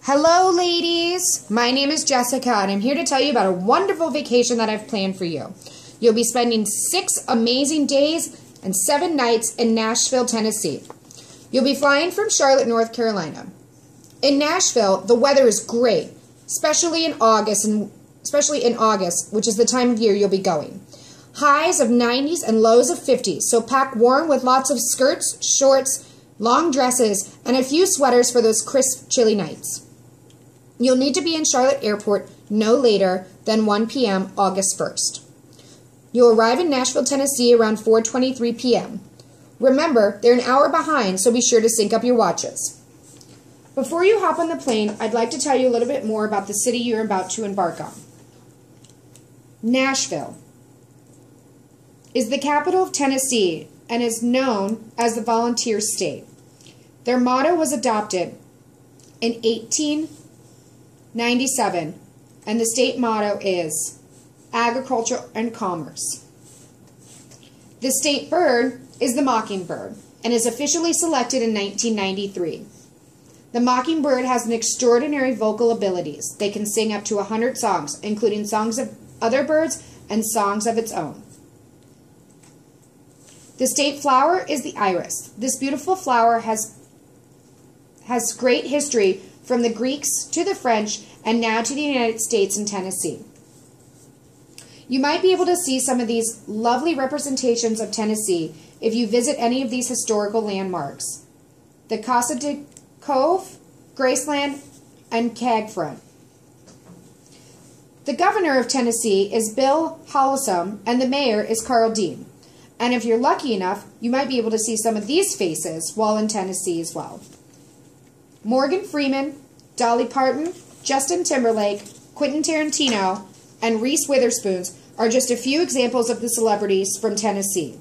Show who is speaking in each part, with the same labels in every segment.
Speaker 1: Hello, ladies. My name is Jessica, and I'm here to tell you about a wonderful vacation that I've planned for you. You'll be spending 6 amazing days and 7 nights in Nashville, Tennessee. You'll be flying from Charlotte, North Carolina. In Nashville, the weather is great, especially in August, which is the time of year you'll be going. Highs of 90s and lows of 50s, so pack warm with lots of skirts, shorts, long dresses, and a few sweaters for those crisp, chilly nights. You'll need to be in Charlotte Airport no later than 1 p.m. August 1st. You'll arrive in Nashville, Tennessee around 4:23 p.m. Remember, they're an hour behind, so be sure to sync up your watches. Before you hop on the plane, I'd like to tell you a little bit more about the city you're about to embark on. Nashville is the capital of Tennessee and is known as the Volunteer State. Their motto was adopted in 1897, and the state motto is Agriculture and Commerce. The state bird is the mockingbird and is officially selected in 1993. The mockingbird has an extraordinary vocal abilities. They can sing up to 100 songs, including songs of other birds and songs of its own. The state flower is the iris. This beautiful flower has great history from the Greeks to the French and now to the United States and Tennessee. You might be able to see some of these lovely representations of Tennessee if you visit any of these historical landmarks. The Casa de Cove, Graceland, and Cagfront. The governor of Tennessee is Bill Hollowsome, and the mayor is Carl Dean. And if you're lucky enough, you might be able to see some of these faces while in Tennessee as well. Morgan Freeman, Dolly Parton, Justin Timberlake, Quentin Tarantino, and Reese Witherspoon are just a few examples of the celebrities from Tennessee.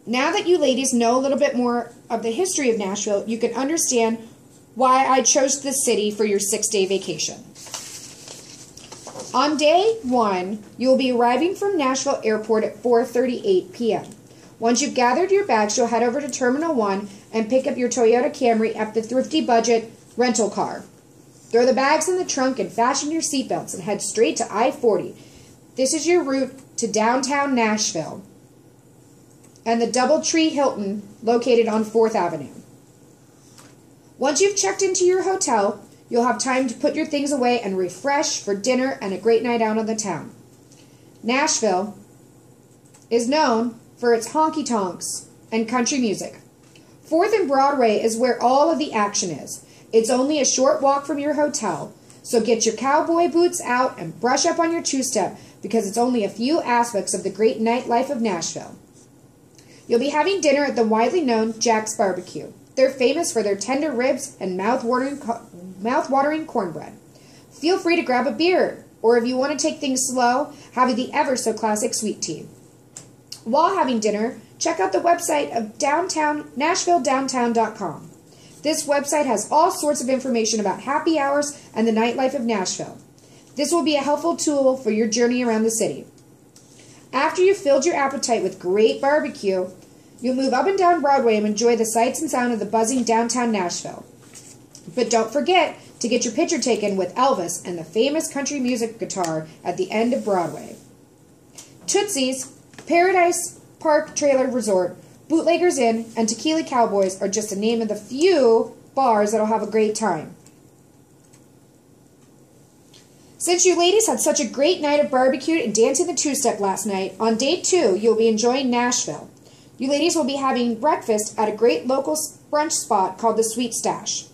Speaker 1: Now that you ladies know a little bit more of the history of Nashville, you can understand why I chose this city for your 6-day vacation. On day 1, you will be arriving from Nashville Airport at 4:38 p.m. Once you've gathered your bags, you'll head over to Terminal 1 and pick up your Toyota Camry at the Thrifty Budget rental car. Throw the bags in the trunk and fasten your seatbelts and head straight to I-40. This is your route to downtown Nashville and the Doubletree Hilton located on 4th Avenue. Once you've checked into your hotel, you'll have time to put your things away and refresh for dinner and a great night out on the town. Nashville is known for its honky-tonks and country music. 4th and Broadway is where all of the action is. It's only a short walk from your hotel, so get your cowboy boots out and brush up on your two-step because it's only a few aspects of the great nightlife of Nashville. You'll be having dinner at the widely known Jack's Barbecue. They're famous for their tender ribs and mouth-watering cornbread. Feel free to grab a beer, or if you want to take things slow, have the ever-so-classic sweet tea. While having dinner, check out the website of NashvilleDowntown.com. This website has all sorts of information about happy hours and the nightlife of Nashville. This will be a helpful tool for your journey around the city. After you've filled your appetite with great barbecue, you'll move up and down Broadway and enjoy the sights and sound of the buzzing downtown Nashville. But don't forget to get your picture taken with Elvis and the famous country music guitar at the end of Broadway. Tootsie's, Paradise Park Trailer Resort, Bootleggers Inn, and Tequila Cowboys are just a name of the few bars that'll have a great time. Since you ladies had such a great night of barbecue and dancing the two-step last night, on day 2 you'll be enjoying Nashville. You ladies will be having breakfast at a great local brunch spot called the Sweet Stash.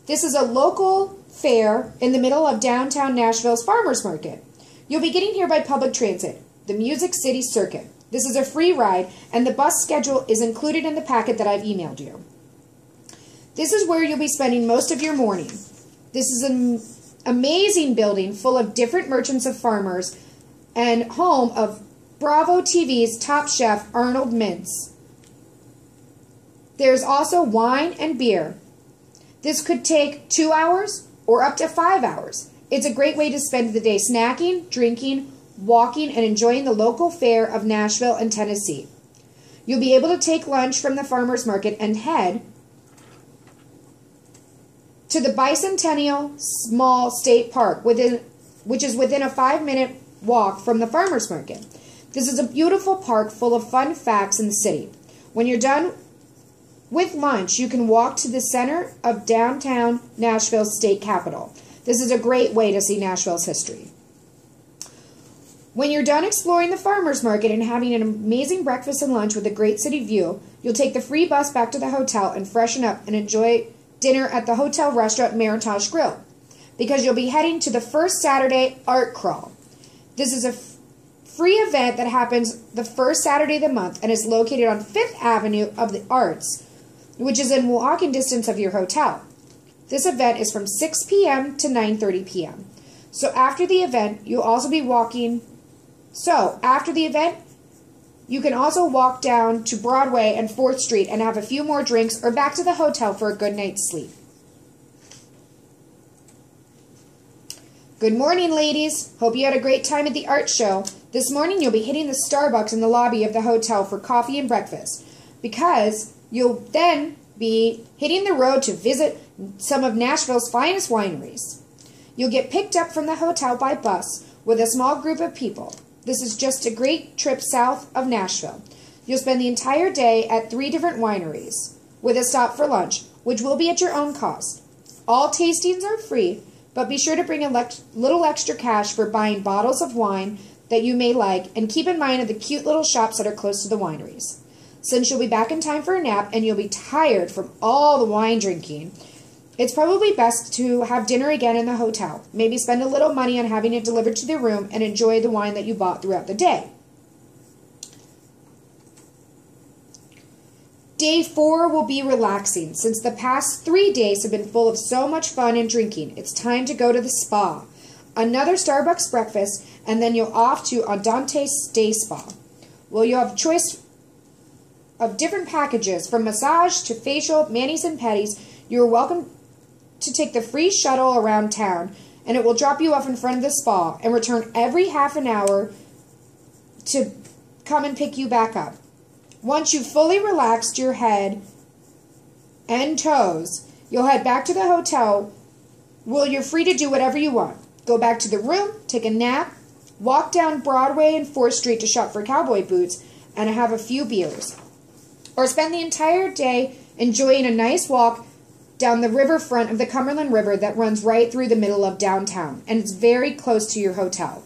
Speaker 1: This is a local fair in the middle of downtown Nashville's farmers market. You'll be getting here by public transit, the Music City Circuit. This is a free ride, and the bus schedule is included in the packet that I've emailed you. This is where you'll be spending most of your morning. This is an amazing building full of different merchants of farmers and home of Bravo TV's top chef Arnold Mintz. There's also wine and beer. This could take 2 hours or up to 5 hours. It's a great way to spend the day snacking, drinking, walking, and enjoying the local fare of Nashville and Tennessee. You'll be able to take lunch from the farmers market and head to the Bicentennial Small State Park, which is within a 5-minute walk from the farmers market. This is a beautiful park full of fun facts in the city. When you're done with lunch, you can walk to the center of downtown Nashville's state capitol. This is a great way to see Nashville's history. When you're done exploring the farmers market and having an amazing breakfast and lunch with a great city view, you'll take the free bus back to the hotel and freshen up and enjoy dinner at the hotel restaurant Meritage Grill, because you'll be heading to the first Saturday Art Crawl. This is a free event that happens the first Saturday of the month and is located on 5th Avenue of the Arts, which is in walking distance of your hotel. This event is from 6 p.m. to 9:30 p.m. After the event, you can also walk down to Broadway and 4th Street and have a few more drinks or back to the hotel for a good night's sleep. Good morning, ladies. Hope you had a great time at the art show. This morning you'll be hitting the Starbucks in the lobby of the hotel for coffee and breakfast, because you'll then be hitting the road to visit some of Nashville's finest wineries. You'll get picked up from the hotel by bus with a small group of people. This is just a great trip south of Nashville. You'll spend the entire day at 3 different wineries with a stop for lunch, which will be at your own cost. All tastings are free, but be sure to bring a little extra cash for buying bottles of wine that you may like, and keep in mind of the cute little shops that are close to the wineries. Since you'll be back in time for a nap and you'll be tired from all the wine drinking, it's probably best to have dinner again in the hotel. Maybe spend a little money on having it delivered to the room and enjoy the wine that you bought throughout the day. Day 4 will be relaxing. Since the past 3 days have been full of so much fun and drinking, it's time to go to the spa. Another Starbucks breakfast, and then you're off to Andante's Day Spa. Well, you'll have a choice of different packages, from massage to facial, manis and pedis. You're welcome to take the free shuttle around town, and it will drop you off in front of the spa and return every half an hour to come and pick you back up. Once you've fully relaxed your head and toes, you'll head back to the hotel where you're free to do whatever you want. Go back to the room, take a nap, walk down Broadway and 4th Street to shop for cowboy boots and have a few beers. Or spend the entire day enjoying a nice walk down the riverfront of the Cumberland River that runs right through the middle of downtown, and it's very close to your hotel.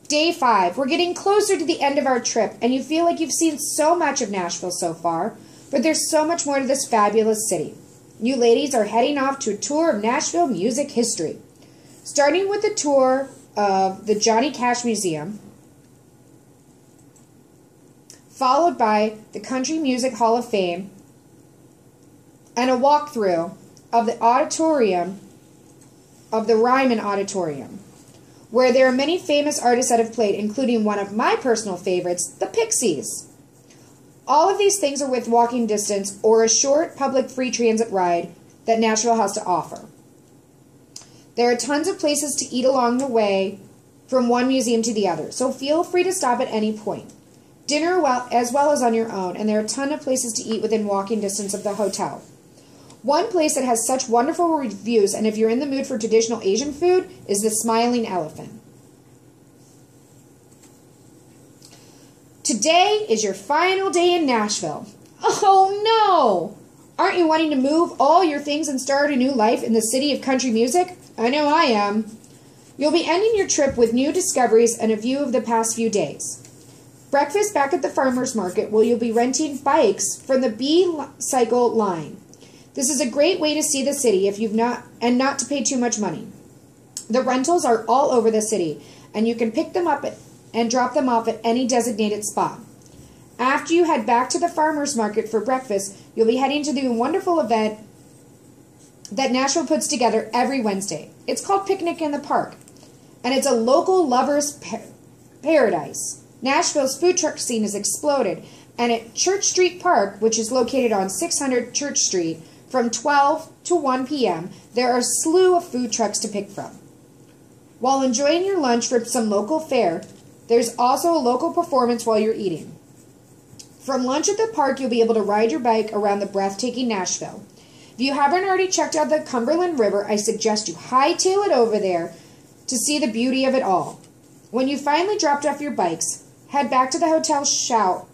Speaker 1: Day 5. We're getting closer to the end of our trip, and you feel like you've seen so much of Nashville so far, but there's so much more to this fabulous city. You ladies are heading off to a tour of Nashville music history, starting with a tour of the Johnny Cash Museum, followed by the Country Music Hall of Fame, and a walkthrough of the auditorium, of the Ryman Auditorium, where there are many famous artists that have played, including one of my personal favorites, the Pixies. All of these things are with walking distance or a short public free transit ride that Nashville has to offer. There are tons of places to eat along the way from one museum to the other, so feel free to stop at any point. Dinner as well as on your own, and there are a ton of places to eat within walking distance of the hotel. One place that has such wonderful reviews, and if you're in the mood for traditional Asian food, is the Smiling Elephant. Today is your final day in Nashville. Oh no! Aren't you wanting to move all your things and start a new life in the city of country music? I know I am. You'll be ending your trip with new discoveries and a view of the past few days. Breakfast back at the farmer's market, where you'll be renting bikes from the B-Cycle line. This is a great way to see the city not to pay too much money. The rentals are all over the city, and you can pick them up and drop them off at any designated spot. After you head back to the farmer's market for breakfast, you'll be heading to the wonderful event that Nashville puts together every Wednesday. It's called Picnic in the Park, and it's a local lover's paradise. Nashville's food truck scene has exploded, and at Church Street Park, which is located on 600 Church Street, from 12 to 1 p.m., there are a slew of food trucks to pick from. While enjoying your lunch from some local fare, there's also a local performance while you're eating. From lunch at the park, you'll be able to ride your bike around the breathtaking Nashville. If you haven't already checked out the Cumberland River, I suggest you hightail it over there to see the beauty of it all. When you finally dropped off your bikes, head back to the hotel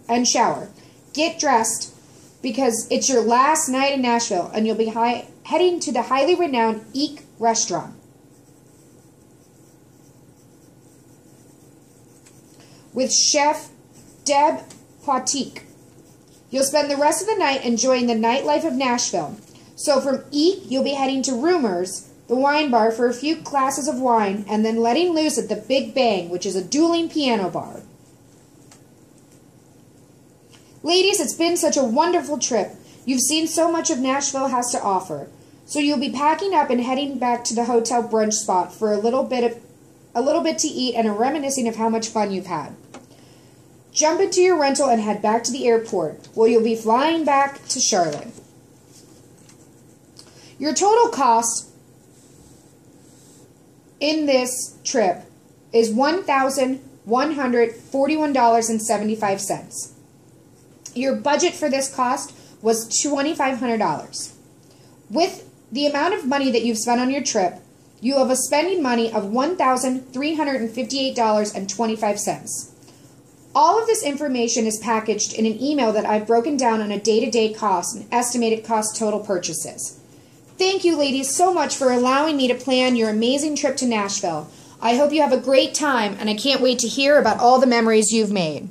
Speaker 1: and shower. Get dressed because it's your last night in Nashville and you'll be heading to the highly renowned Eek restaurant with Chef Deb Potique. You'll spend the rest of the night enjoying the nightlife of Nashville. So from Eek, you'll be heading to Rumors, the wine bar, for a few glasses of wine, and then letting loose at the Big Bang, which is a dueling piano bar. Ladies, it's been such a wonderful trip. You've seen so much of Nashville has to offer. So you'll be packing up and heading back to the hotel brunch spot for a little bit to eat and a reminiscing of how much fun you've had. Jump into your rental and head back to the airport, where you'll be flying back to Charlotte. Your total cost in this trip is $1,141.75. Your budget for this cost was $2,500. With the amount of money that you've spent on your trip, you have a spending money of $1,358.25. All of this information is packaged in an email that I've broken down on a day-to-day cost and estimated cost total purchases. Thank you, ladies, so much for allowing me to plan your amazing trip to Nashville. I hope you have a great time, and I can't wait to hear about all the memories you've made.